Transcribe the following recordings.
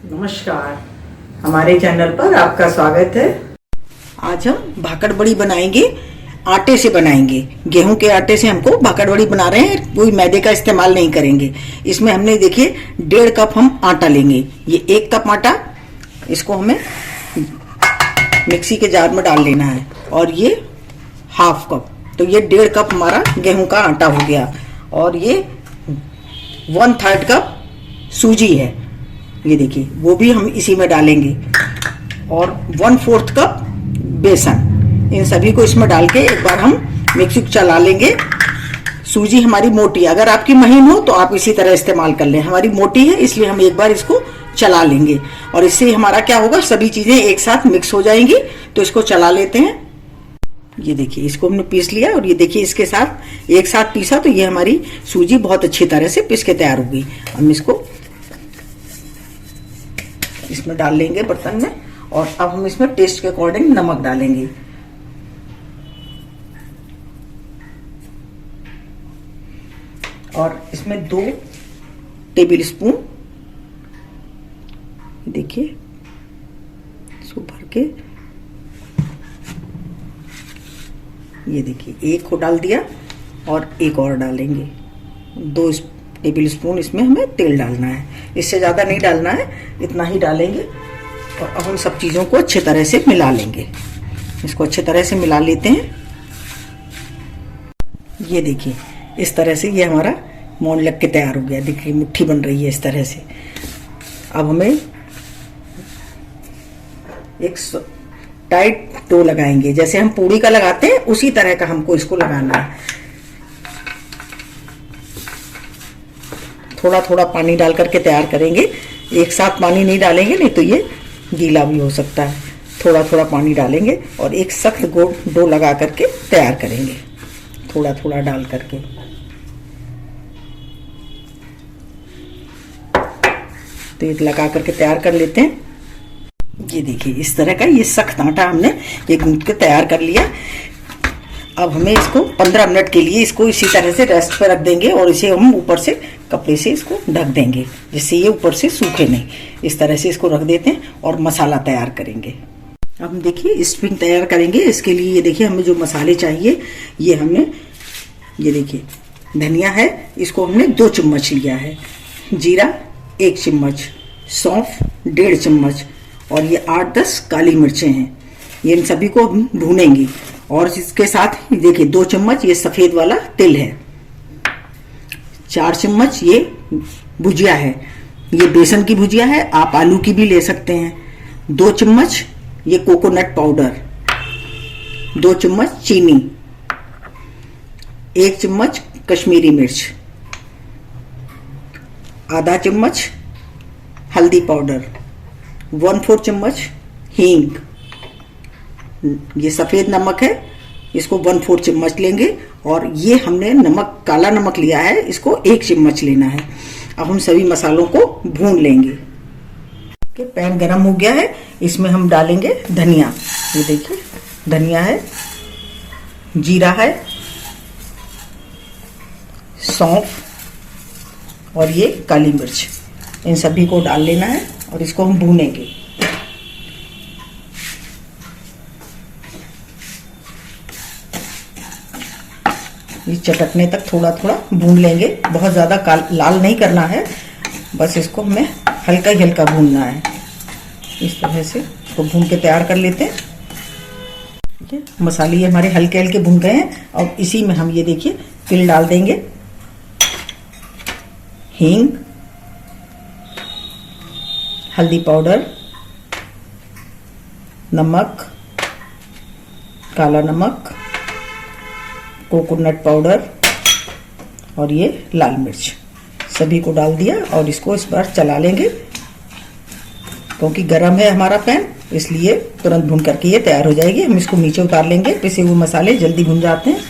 नमस्कार, हमारे चैनल पर आपका स्वागत है। आज हम भाकड़ बड़ी बनाएंगे, आटे से बनाएंगे। गेहूं के आटे से हमको भाकड़ बड़ी बना रहे हैं, कोई मैदे का इस्तेमाल नहीं करेंगे। इसमें हमने देखिए 1.5 कप हम आटा लेंगे। ये 1 कप आटा, इसको हमें मिक्सी के जार में डाल लेना है। और ये 1/2 कप, तो ये 1.5 कप हमारा गेहूं का आटा हो गया। और ये 1/3 कप सूजी है, ये देखिए, वो भी हम इसी में डालेंगे। और 1/4 कप बेसन, इन सभी को इसमें डाल के एक बार हम मिक्सी चला लेंगे। सूजी हमारी मोटी है, अगर आपकी महीन हो तो आप इसी तरह इस्तेमाल कर लें। हमारी मोटी है इसलिए हम एक बार इसको चला लेंगे और इससे हमारा क्या होगा, सभी चीजें एक साथ मिक्स हो जाएंगी। तो इसको चला लेते हैं। ये देखिए, इसको हमने पीस लिया और ये देखिए इसके साथ एक साथ पीसा तो ये हमारी सूजी बहुत अच्छी तरह से पीस के तैयार हो गई। हम इसको इसमें डाल लेंगे बर्तन में। और अब हम इसमें टेस्ट के अकॉर्डिंग नमक डालेंगे। और इसमें 2 टेबल स्पून, देखिए इसको भर के, ये देखिए एक को डाल दिया और एक और डालेंगे। 2 टेबल स्पून इसमें हमें तेल डालना है, इससे ज़्यादा नहीं डालना है, इतना ही डालेंगे। और अब हम सब चीज़ों को अच्छे तरह से मिला लेंगे। इसको अच्छे तरह से मिला लेते हैं। ये देखिए इस तरह से ये हमारा मोन लग के तैयार हो गया। देखिए मुट्ठी बन रही है इस तरह से। अब हमें एक टाइट डो लगाएंगे, जैसे हम पूड़ी का लगाते हैं उसी तरह का हमको इसको लगाना है। थोड़ा थोड़ा पानी डाल करके तैयार करेंगे, एक साथ पानी नहीं डालेंगे, नहीं तो ये गीला भी हो सकता है। थोड़ा थोड़ा पानी डालेंगे और एक सख्त डो लगा करके तैयार करेंगे, थोड़ा थोड़ा डाल करके। तो ये लगा करके तैयार कर लेते हैं। ये देखिए इस तरह का ये सख्त आटा हमने ये गूंथ के तैयार कर लिया। अब हमें इसको 15 मिनट के लिए इसको इसी तरह से रेस्ट पे रख देंगे और इसे हम ऊपर से कपड़े से इसको ढक देंगे, जिससे ये ऊपर से सूखे नहीं। इस तरह से इसको रख देते हैं और मसाला तैयार करेंगे। अब हम देखिए स्टफिंग तैयार करेंगे। इसके लिए ये देखिए हमें जो मसाले चाहिए, ये हमने, ये देखिए धनिया है, इसको हमने 2 चम्मच लिया है। जीरा 1 चम्मच, सौंफ 1.5 चम्मच और ये 8-10 काली मिर्चें हैं। ये इन सभी को हम भूनेंगे। और इसके साथ देखिए 2 चम्मच ये सफेद वाला तिल है, 4 चम्मच ये भुजिया है, ये बेसन की भुजिया है, आप आलू की भी ले सकते हैं। 2 चम्मच ये कोकोनट पाउडर, 2 चम्मच चीनी, 1 चम्मच कश्मीरी मिर्च, आधा चम्मच हल्दी पाउडर, 1/4 चम्मच हींग, ये सफेद नमक है, इसको 1/4 चम्मच लेंगे। और ये हमने नमक, काला नमक लिया है, इसको 1 चम्मच लेना है। अब हम सभी मसालों को भून लेंगे। पैन गरम हो गया है, इसमें हम डालेंगे धनिया। ये देखिए धनिया है, जीरा है, सौंफ और ये काली मिर्च, इन सभी को डाल लेना है और इसको हम भूनेंगे। ये चटकने तक थोड़ा थोड़ा भून लेंगे, बहुत ज्यादा लाल नहीं करना है, बस इसको हमें हल्का ही हल्का भूनना है। इस तरह से इसको भून के तैयार कर लेते हैं। ठीक है, मसाले ये हमारे हल्के हल्के भून गए हैं। और इसी में हम ये देखिए तिल डाल देंगे, हींग, हल्दी पाउडर, नमक, काला नमक, कोकोनट पाउडर और ये लाल मिर्च, सभी को डाल दिया और इसको इस बार चला लेंगे। क्योंकि गरम है हमारा पैन, इसलिए तुरंत भून करके ये तैयार हो जाएगी। हम इसको नीचे उतार लेंगे, पिसे हुए मसाले जल्दी भून जाते हैं,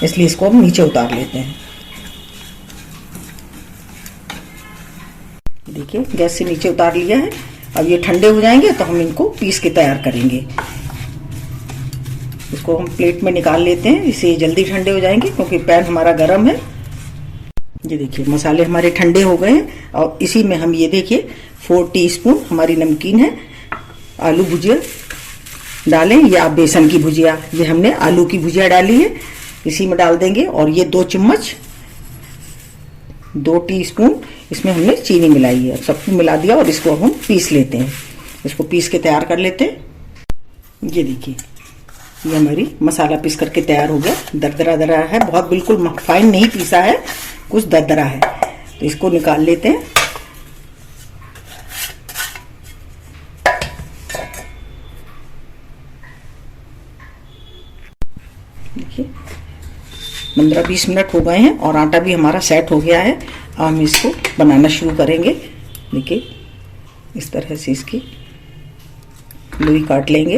इसलिए इसको हम नीचे उतार लेते हैं। देखिए गैस से नीचे उतार लिया है। अब ये ठंडे हो जाएंगे तो हम इनको पीस के तैयार करेंगे। इसको हम प्लेट में निकाल लेते हैं, इससे जल्दी ठंडे हो जाएंगे क्योंकि पैन हमारा गर्म है। ये देखिए मसाले हमारे ठंडे हो गए हैं और इसी में हम ये देखिए 4 टीस्पून हमारी नमकीन है। आलू भुजिया डालें या बेसन की भुजिया, ये हमने आलू की भुजिया डाली है, इसी में डाल देंगे। और ये 2 चम्मच 2 टीस्पून इसमें हमने चीनी मिलाई है। सबको मिला दिया और इसको अब हम पीस लेते हैं। इसको पीस के तैयार कर लेते हैं। ये देखिए, ये हमारी मसाला पीस करके तैयार हो गया। दरदरा दरा है, बहुत बिल्कुल फाइन नहीं पीसा है, कुछ दरदरा है। तो इसको निकाल लेते हैं। देखिए 15-20 मिनट हो गए हैं और आटा भी हमारा सेट हो गया है। अब हम इसको बनाना शुरू करेंगे। देखिए इस तरह से इसकी लोई काट लेंगे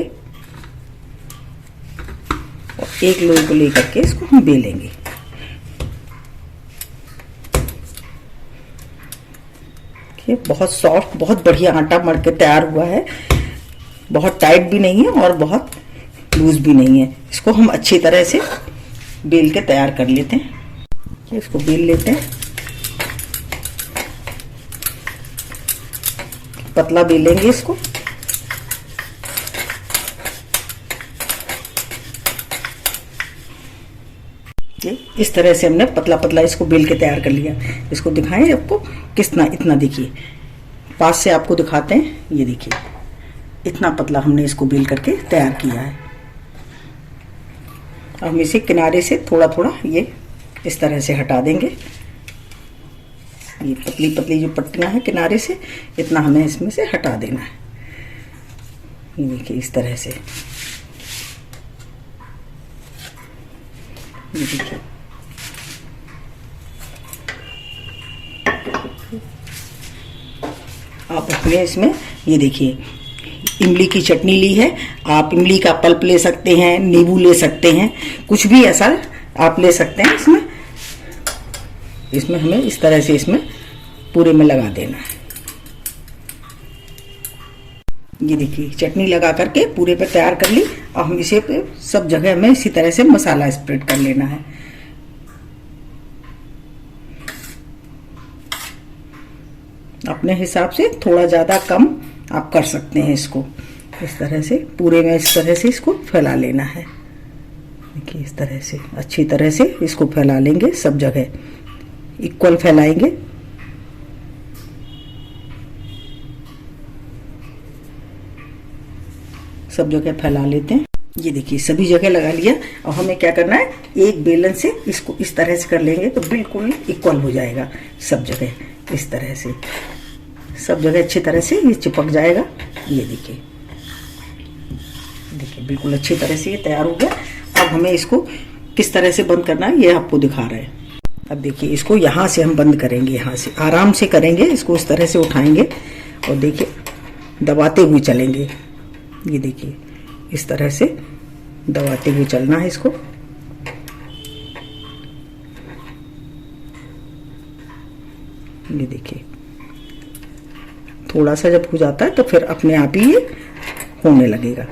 और एक लोई को लेकर के इसको हम बेलेंगे। देखिए बहुत सॉफ्ट, बहुत बढ़िया आटा मर के तैयार हुआ है। बहुत टाइट भी नहीं है और बहुत लूज भी नहीं है। इसको हम अच्छी तरह से बेल के तैयार कर लेते हैं। इसको बेल लेते हैं, पतला बेलेंगे इसको। इस तरह से हमने पतला पतला इसको बेल के तैयार कर लिया। इसको दिखाएं आपको कितना, इतना देखिए, पास से आपको दिखाते हैं। ये देखिए इतना पतला हमने इसको बेल करके तैयार किया है। हम इसे किनारे से थोड़ा थोड़ा ये इस तरह से हटा देंगे। ये पतली पतली जो पट्टियां हैं किनारे से, इतना हमें इसमें से हटा देना है। ये देखिए इस तरह से। ये देखिए आप अपने इसमें, ये देखिए इमली की चटनी ली है। आप इमली का पल्प ले सकते हैं, नींबू ले सकते हैं, कुछ भी ऐसा आप ले सकते हैं। इसमें हमें इस तरह से इसमें पूरे में लगा देना है। ये देखिए चटनी लगा करके पूरे पे तैयार कर ली। अब हम इसे पे सब जगह में इसी तरह से मसाला स्प्रेड कर लेना है। अपने हिसाब से थोड़ा ज्यादा कम आप कर सकते हैं। इसको इस तरह से पूरे में इस तरह से इसको फैला लेना है। देखिए इस तरह से अच्छी तरह से इसको फैला लेंगे, सब जगह इक्वल फैलाएंगे। सब जगह फैला लेते हैं। ये देखिए सभी जगह लगा लिया। अब हमें क्या करना है, एक बेलन से इसको इस तरह से कर लेंगे तो बिल्कुल इक्वल हो जाएगा सब जगह। इस तरह से सब जगह अच्छी तरह से ये चिपक जाएगा। ये देखिए, देखिए बिल्कुल अच्छी तरह से ये तैयार हो गया। अब हमें इसको किस तरह से बंद करना है ये आपको दिखा रहे हैं। अब देखिए इसको यहाँ से हम बंद करेंगे, यहाँ से आराम से करेंगे। इसको इस तरह से उठाएंगे और देखिए दबाते हुए चलेंगे। ये देखिए इस तरह से दबाते हुए चलना है इसको। ये देखिए थोड़ा सा जब हो जाता है तो फिर अपने आप ही ये होने लगेगा।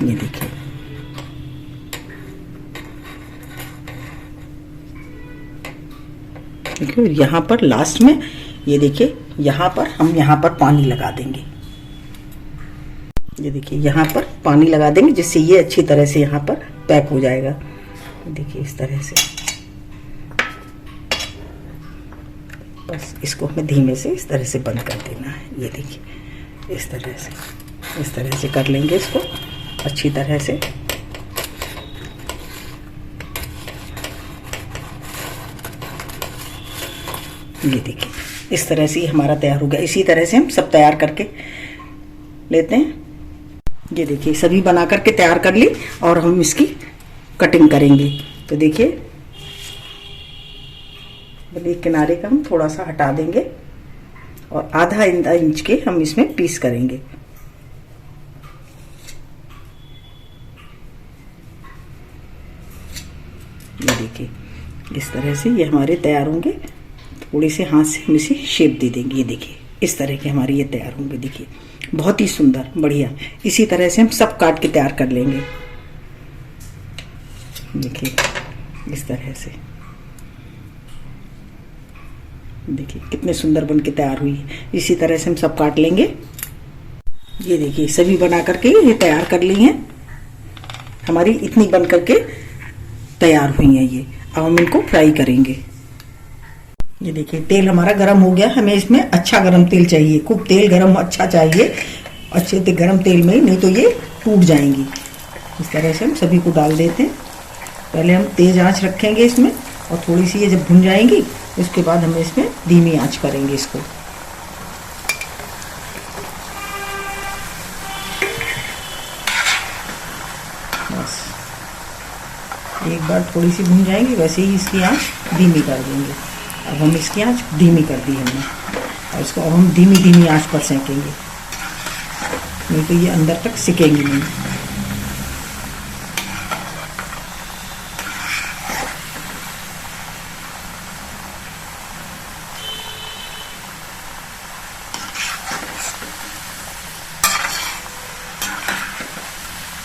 ये देखिए यहाँ पर लास्ट में, ये देखिए यहाँ पर हम यहाँ पर पानी लगा देंगे। ये देखिए यहाँ पर पानी लगा देंगे जिससे ये अच्छी तरह से यहाँ पर पैक हो जाएगा। देखिए इस तरह से बस इसको हमें धीमे से इस तरह से बंद कर देना है। ये देखिए इस तरह से कर लेंगे इसको अच्छी तरह से। ये देखिए इस तरह से हमारा तैयार हो गया। इसी तरह से हम सब तैयार करके लेते हैं। ये देखिए सभी बना करके तैयार कर ली और हम इसकी कटिंग करेंगे। तो देखिए एक किनारे का हम थोड़ा सा हटा देंगे और आधा इंच के हम इसमें पीस करेंगे। ये देखिए इस तरह से ये हमारे तैयार होंगे। थोड़ी से हाथ से हम इसे शेप दे देंगे। ये देखिए इस तरह के हमारे ये तैयार होंगे। देखिए बहुत ही सुंदर, बढ़िया। इसी तरह से हम सब काट के तैयार कर लेंगे। देखिए इस तरह से, देखिए कितने सुंदर बन के तैयार हुई है। इसी तरह से हम सब काट लेंगे। ये देखिए सभी बना करके ये तैयार कर ली हैं। हमारी इतनी बन करके तैयार हुई हैं ये। अब हम इनको फ्राई करेंगे। ये देखिए तेल हमारा गरम हो गया। हमें इसमें अच्छा गरम तेल चाहिए, खूब तेल गरम अच्छा चाहिए, अच्छे से गरम तेल में, नहीं तो ये टूट जाएंगी। इस तरह से हम सभी को डाल देते हैं। पहले हम तेज आंच रखेंगे इसमें, और थोड़ी सी ये जब भुन जाएंगी उसके बाद हम इसमें धीमी आंच करेंगे इसको। बस एक बार थोड़ी सी भुन जाएंगी, वैसे ही इसकी आंच धीमी कर देंगे। अब हम इसकी आंच धीमी कर दी हमने, और इसको अब हम धीमी धीमी आंच पर सेकेंगे, नहीं तो ये अंदर तक सिकेंगी नहीं।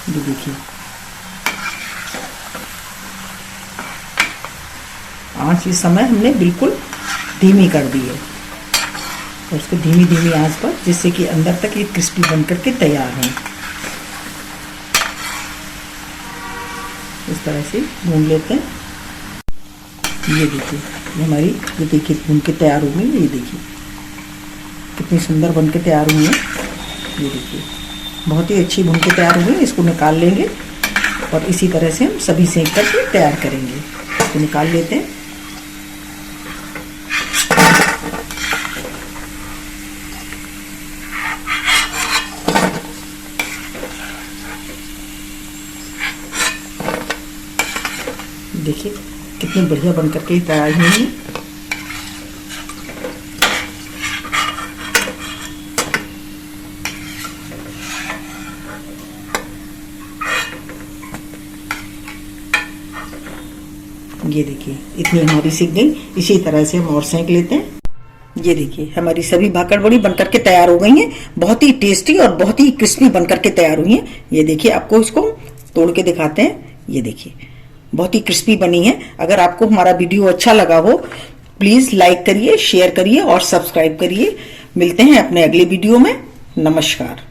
ये देखिए आंच इस समय हमने बिल्कुल धीमी कर दी है, और उसको धीमी धीमी आंच पर, जिससे कि अंदर तक ये क्रिस्पी बन करके तैयार है। इस तरह से भून लेते हैं। ये देखिए ये हमारी, ये देखिए भून के तैयार हो गई। ये देखिए कितनी सुंदर बन के तैयार हुई है। ये देखिए बहुत ही अच्छी भून के तैयार हुई है। इसको निकाल लेंगे, और इसी तरह से हम सभी सेंक करके तैयार करेंगे। इसको निकाल लेते हैं। देखिए कितनी बढ़िया बन करके तैयार हुई है। ये देखिए इतनी हमारी सीख गई। इसी तरह से हम और सेंक लेते हैं। ये देखिए हमारी सभी भाकड़ बड़ी बनकर के तैयार हो गई हैं। बहुत ही टेस्टी और बहुत ही क्रिस्पी बनकर के तैयार हुई हैं। ये देखिए आपको इसको तोड़ के दिखाते हैं। ये देखिए बहुत ही क्रिस्पी बनी है। अगर आपको हमारा वीडियो अच्छा लगा हो, प्लीज लाइक करिए, शेयर करिए और सब्सक्राइब करिए। मिलते हैं अपने अगले वीडियो में। नमस्कार।